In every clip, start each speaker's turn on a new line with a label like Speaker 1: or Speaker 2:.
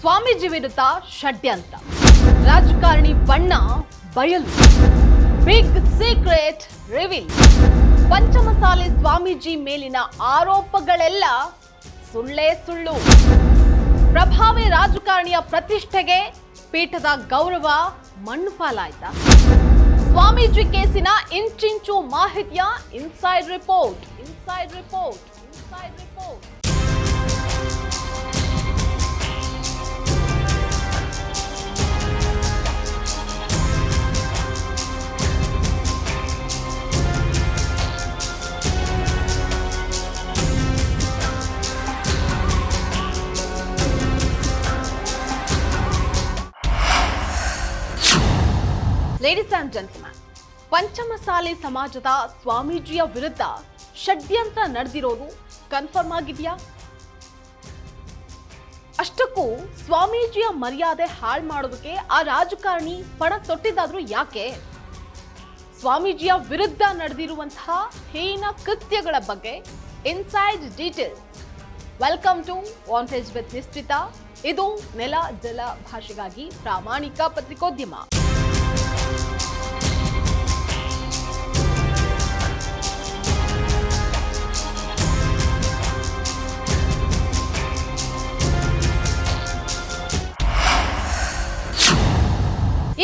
Speaker 1: ಸ್ವಾಮೀಜಿ ವಿರುದ್ಧ ಷಡ್ಯಂತ್ರ, ರಾಜಕಾರಣಿ ಬಣ್ಣ ಬಯಲು, ಬಿಗ್ ಸೀಕ್ರೆಟ್ ರಿವೀಲ್. ಪಂಚಮಸಾಲಿ ಸ್ವಾಮೀಜಿ ಮೇಲಿನ ಆರೋಪಗಳೆಲ್ಲ ಸುಳ್ಳೇ ಸುಳ್ಳು. ಪ್ರಭಾವಿ ರಾಜಕಾರಣಿಯ ಪ್ರತಿಷ್ಠೆಗೆ ಪೀಠದ ಗೌರವ ಮಣ್ಣು ಪಾಲಾಯ್ತಾ? ಸ್ವಾಮೀಜಿ ಕೇಸಿನ ಇಂಚಿಂಚು ಮಾಹಿತಿಯ inside report. Ladies and gentleman, Panchamasali ಸಮಾಜದ ಸ್ವಾಮೀಜಿಯ ವಿರುದ್ಧ ಷಡ್ಯಂತ್ರ ನಡೆದಿರೋದು ಕನ್ಫರ್ಮ್ ಆಗಿದೆಯಾ? ಅಷ್ಟಕ್ಕೂ ಸ್ವಾಮೀಜಿಯ ಮರ್ಯಾದೆ ಹಾಳು ಮಾಡೋದಕ್ಕೆ ಆ ರಾಜಕಾರಣಿ ಪಣ ತೊಟ್ಟಿದ್ದಾದ್ರೂ ಯಾಕೆ? ಸ್ವಾಮೀಜಿಯ ವಿರುದ್ಧ ನಡೆದಿರುವಂತಹ ಹೀನ ಕೃತ್ಯಗಳ ಬಗ್ಗೆ inside details. Welcome to Vantage with Nishchita. ಇದು ನೆಲ ಜಲ ಭಾಷೆಗಾಗಿ ಪ್ರಾಮಾಣಿಕ ಪತ್ರಿಕೋದ್ಯಮ.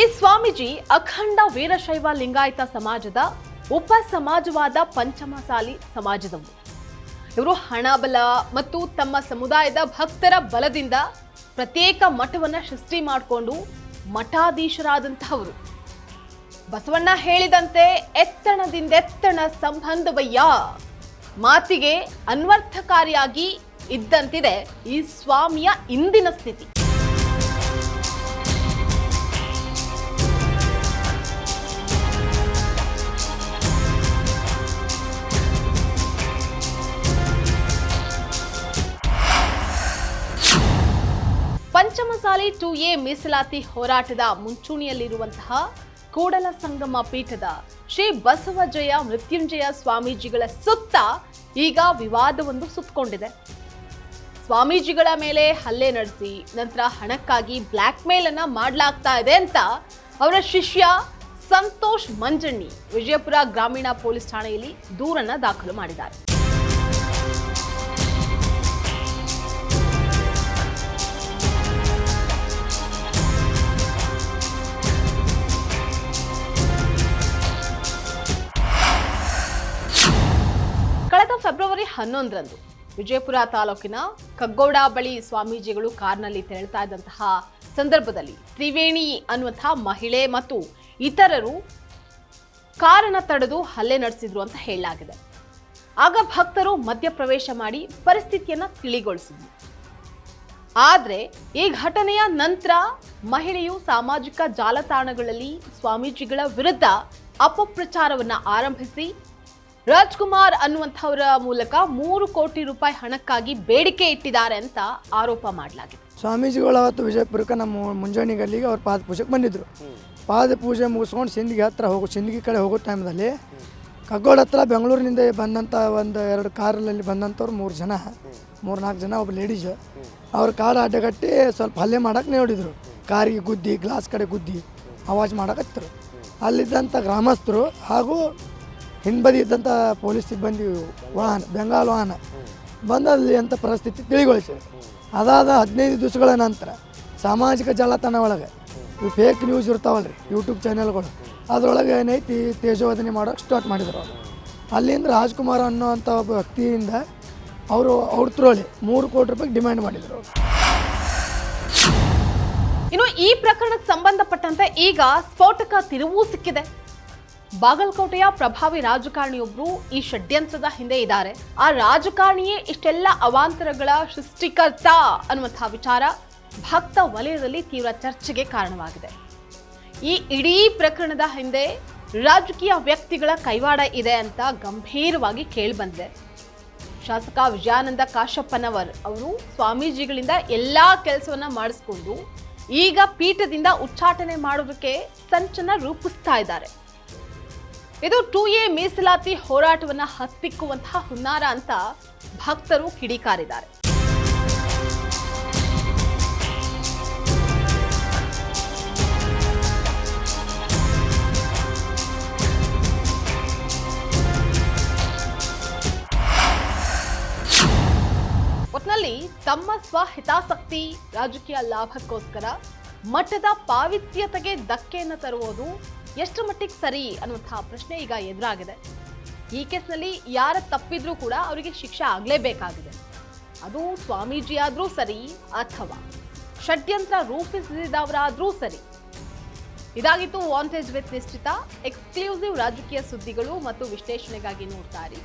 Speaker 1: ಈ ಸ್ವಾಮೀಜಿ ಅಖಂಡ ವೀರಶೈವ ಲಿಂಗಾಯತ ಸಮಾಜದ ಉಪ ಸಮಾಜವಾದ ಪಂಚಮಸಾಲಿ ಸಮಾಜದವರು. ಇವರು ಹಣ ಬಲ ಮತ್ತು ತಮ್ಮ ಸಮುದಾಯದ ಭಕ್ತರ ಬಲದಿಂದ ಪ್ರತ್ಯೇಕ ಮಠವನ್ನ ಸೃಷ್ಟಿ ಮಾಡಿಕೊಂಡು ಮಠಾಧೀಶರಾದಂತಹವರು. ಬಸವಣ್ಣ ಹೇಳಿದಂತೆ ಎತ್ತಣದಿಂದೆತ್ತಣ ಸಂಬಂಧವಯ್ಯ ಮಾತಿಗೆ ಅನ್ವರ್ಥಕಾರಿಯಾಗಿ ಇದ್ದಂತಿದೆ ಈ ಸ್ವಾಮಿಯ ಇಂದಿನ ಸ್ಥಿತಿ. ಪಂಚಮಸಾಲಿ 2A ಮೀಸಲಾತಿ ಹೋರಾಟದ ಮುಂಚೂಣಿಯಲ್ಲಿರುವಂತಹ ಕೂಡಲ ಸಂಗಮ ಪೀಠದ ಶ್ರೀ ಬಸವಜಯ ಮೃತ್ಯುಂಜಯ ಸ್ವಾಮೀಜಿಗಳ ಸುತ್ತ ಈಗ ವಿವಾದವೊಂದು ಸುತ್ತಕೊಂಡಿದೆ. ಸ್ವಾಮೀಜಿಗಳ ಮೇಲೆ ಹಲ್ಲೆ ನಡೆಸಿ ನಂತರ ಹಣಕ್ಕಾಗಿ ಬ್ಲ್ಯಾಕ್ ಮೇಲ್ ಅನ್ನ ಮಾಡಲಾಗ್ತಾ ಇದೆ ಅಂತ ಅವರ ಶಿಷ್ಯ ಸಂತೋಷ್ ಮಂಜಣ್ಣಿ ವಿಜಯಪುರ ಗ್ರಾಮೀಣ ಪೊಲೀಸ್ ಠಾಣೆಯಲ್ಲಿ ದೂರನ್ನ ದಾಖಲು ಮಾಡಿದ್ದಾರೆ. ಕಳೆದ ಫೆಬ್ರವರಿ 11ರಂದು ವಿಜಯಪುರ ತಾಲೂಕಿನ ಕಗ್ಗೋಡ ಬಳಿ ಸ್ವಾಮೀಜಿಗಳು ಕಾರ್ನಲ್ಲಿ ತೆರಳುತ್ತಾ ಇದ್ದಂತಹ ಸಂದರ್ಭದಲ್ಲಿ ತ್ರಿವೇಣಿ ಅನ್ನುವಂತಹ ಮಹಿಳೆ ಮತ್ತು ಇತರರು ಕಾರನ್ನ ತಡೆದು ಹಲ್ಲೆ ನಡೆಸಿದ್ರು ಅಂತ ಹೇಳಲಾಗಿದೆ. ಆಗ ಭಕ್ತರು ಮಧ್ಯಪ್ರವೇಶ ಮಾಡಿ ಪರಿಸ್ಥಿತಿಯನ್ನ ತಿಳಿಗೊಳಿಸಿದ್ರು. ಆದ್ರೆ ಈ ಘಟನೆಯ ನಂತರ ಮಹಿಳೆಯು ಸಾಮಾಜಿಕ ಜಾಲತಾಣಗಳಲ್ಲಿ ಸ್ವಾಮೀಜಿಗಳ ವಿರುದ್ಧ ಅಪಪ್ರಚಾರವನ್ನ ಆರಂಭಿಸಿ ರಾಜ್ಕುಮಾರ್ ಅನ್ನುವಂಥವರ ಮೂಲಕ 3 ಕೋಟಿ ರೂಪಾಯಿ ಹಣಕ್ಕಾಗಿ ಬೇಡಿಕೆ ಇಟ್ಟಿದ್ದಾರೆ ಅಂತ ಆರೋಪ ಮಾಡಲಾಗಿದೆ.
Speaker 2: ಸ್ವಾಮೀಜಿಗಳು ಅವತ್ತು ವಿಜಯಪುರಕ್ಕೆ ನಮ್ಮ ಮುಂಜಾನೆ ಗಲ್ಲಿಗೆ ಅವ್ರು ಪಾದ ಪೂಜೆಗೆ ಬಂದಿದ್ರು. ಪಾದ ಪೂಜೆ ಮುಗಿಸ್ಕೊಂಡು ಸಿಂದಗಿ ಕಡೆ ಹೋಗೋ ಟೈಮ್ದಲ್ಲಿ ಕಗ್ಗೋಡ ಹತ್ರ ಬೆಂಗಳೂರಿನಿಂದ ಬಂದಂಥ 1-2 ಕಾರಲ್ಲಿ ಬಂದಂಥವ್ರು 3-4 ಜನ ಒಬ್ಬ ಲೇಡೀಸ್ ಅವ್ರ ಕಾರು ಅಡ್ಡಗಟ್ಟಿ ಸ್ವಲ್ಪ ಹಲ್ಲೆ ಮಾಡೋಕೆ ನೋಡಿದ್ರು. ಕಾರಿಗೆ ಗುದ್ದಿ ಗ್ಲಾಸ್ ಕಡೆ ಗುದ್ದಿ ಆವಾಜ್ ಮಾಡಕತ್ತರು. ಅಲ್ಲಿದ್ದಂಥ ಗ್ರಾಮಸ್ಥರು ಹಾಗೂ ಹಿಂಬದಿ ಇದ್ದಂಥ ಪೊಲೀಸ್ ಸಿಬ್ಬಂದಿ ಬೆಂಗಾಲ್ ವಾಹನ ಬಂದಲ್ಲಿ ಅಂತ ಪರಿಸ್ಥಿತಿ ತಿಳಿಗೊಳಿಸಿದೆ. ಅದಾದ 15 ದಿವಸಗಳ ನಂತರ ಸಾಮಾಜಿಕ ಜಾಲತಾಣ ಒಳಗೆ ಇವು ಫೇಕ್ ನ್ಯೂಸ್ ಇರ್ತಾವಲ್ರಿ, ಯೂಟ್ಯೂಬ್ ಚಾನೆಲ್ಗಳು, ಅದರೊಳಗೆ ಏನೈತಿ ತೇಜೋವಧನೆ ಮಾಡೋಕೆ ಸ್ಟಾರ್ಟ್ ಮಾಡಿದ್ರು ಅವರು. ಅಲ್ಲಿಂದ ರಾಜ್ಕುಮಾರ್ ಅನ್ನೋವಂಥ ಒಬ್ಬ ವ್ಯಕ್ತಿಯಿಂದ ಅವ್ರ ತ್ರೋಳಿ 3 ಕೋಟಿ ರೂಪಾಯಿ ಡಿಮ್ಯಾಂಡ್ ಮಾಡಿದರು.
Speaker 1: ಇನ್ನು ಈ ಪ್ರಕರಣಕ್ಕೆ ಸಂಬಂಧಪಟ್ಟಂತೆ ಈಗ ಸ್ಫೋಟಕ ತಿರುವು ಸಿಕ್ಕಿದೆ. ಬಾಗಲಕೋಟೆಯ ಪ್ರಭಾವಿ ರಾಜಕಾರಣಿಯೊಬ್ಬರು ಈ ಷಡ್ಯಂತ್ರದ ಹಿಂದೆ ಇದ್ದಾರೆ. ಆ ರಾಜಕಾರಣಿಯೇ ಇಷ್ಟೆಲ್ಲ ಅವಾಂತರಗಳ ಸೃಷ್ಟಿಕರ್ತ ಅನ್ನುವಂತಹ ವಿಚಾರ ಭಕ್ತ ವಲಯದಲ್ಲಿ ತೀವ್ರ ಚರ್ಚೆಗೆ ಕಾರಣವಾಗಿದೆ. ಈ ಇಡೀ ಪ್ರಕರಣದ ಹಿಂದೆ ರಾಜಕೀಯ ವ್ಯಕ್ತಿಗಳ ಕೈವಾಡ ಇದೆ ಅಂತ ಗಂಭೀರವಾಗಿ ಕೇಳಿಬಂದಿದೆ. ಶಾಸಕ ವಿಜಯಾನಂದ ಕಾಶಪ್ಪನವರ್ ಅವರು ಸ್ವಾಮೀಜಿಗಳಿಂದ ಎಲ್ಲಾ ಕೆಲಸವನ್ನ ಮಾಡಿಸ್ಕೊಂಡು ಈಗ ಪೀಠದಿಂದ ಉಚ್ಚಾಟನೆ ಮಾಡೋದಕ್ಕೆ ಸಂಚನ ರೂಪಿಸ್ತಾ ಇದ್ದಾರೆ. ಇದು 2A ಮೀಸಲಾತಿ ಹೋರಾಟವನ್ನ ಹತ್ತಿಕ್ಕುವಂತಹ ಹುನ್ನಾರ ಅಂತ ಭಕ್ತರು ಕಿಡಿಕಾರಿದ್ದಾರೆ. ಒಟ್ನಲ್ಲಿ ತಮ್ಮ ಸ್ವಹಿತಾಸಕ್ತಿ ರಾಜಕೀಯ ಲಾಭಕ್ಕೋಸ್ಕರ ಮಠದ ಪಾವಿತ್ರ್ಯತೆಗೆ ಧಕ್ಕೆಯನ್ನು ತರುವುದು ಎಷ್ಟು ಮಟ್ಟಿಗೆ ಸರಿ ಅನ್ನುವಂತಹ ಪ್ರಶ್ನೆ ಈಗ ಎದುರಾಗಿದೆ. ಈ ಕೇಸ್ನಲ್ಲಿ ಯಾರ ತಪ್ಪಿದ್ರೂ ಕೂಡ ಅವರಿಗೆ ಶಿಕ್ಷೆ ಆಗಲೇಬೇಕಾಗಿದೆ. ಅದು ಸ್ವಾಮೀಜಿ ಆದ್ರೂ ಸರಿ ಅಥವಾ ಷಡ್ಯಂತ್ರ ರೂಪಿಸಿದವರಾದ್ರೂ ಸರಿ. ಇದಾಗಿತ್ತು ವಾಂಟೇಜ್ ವಿತ್ ನಿಶ್ಚಿತ. ಎಕ್ಸ್ಕ್ಲೂಸಿವ್ ರಾಜಕೀಯ ಸುದ್ದಿಗಳು ಮತ್ತು ವಿಶ್ಲೇಷಣೆಗಾಗಿ ನೋಡ್ತಾ ಇರಿ.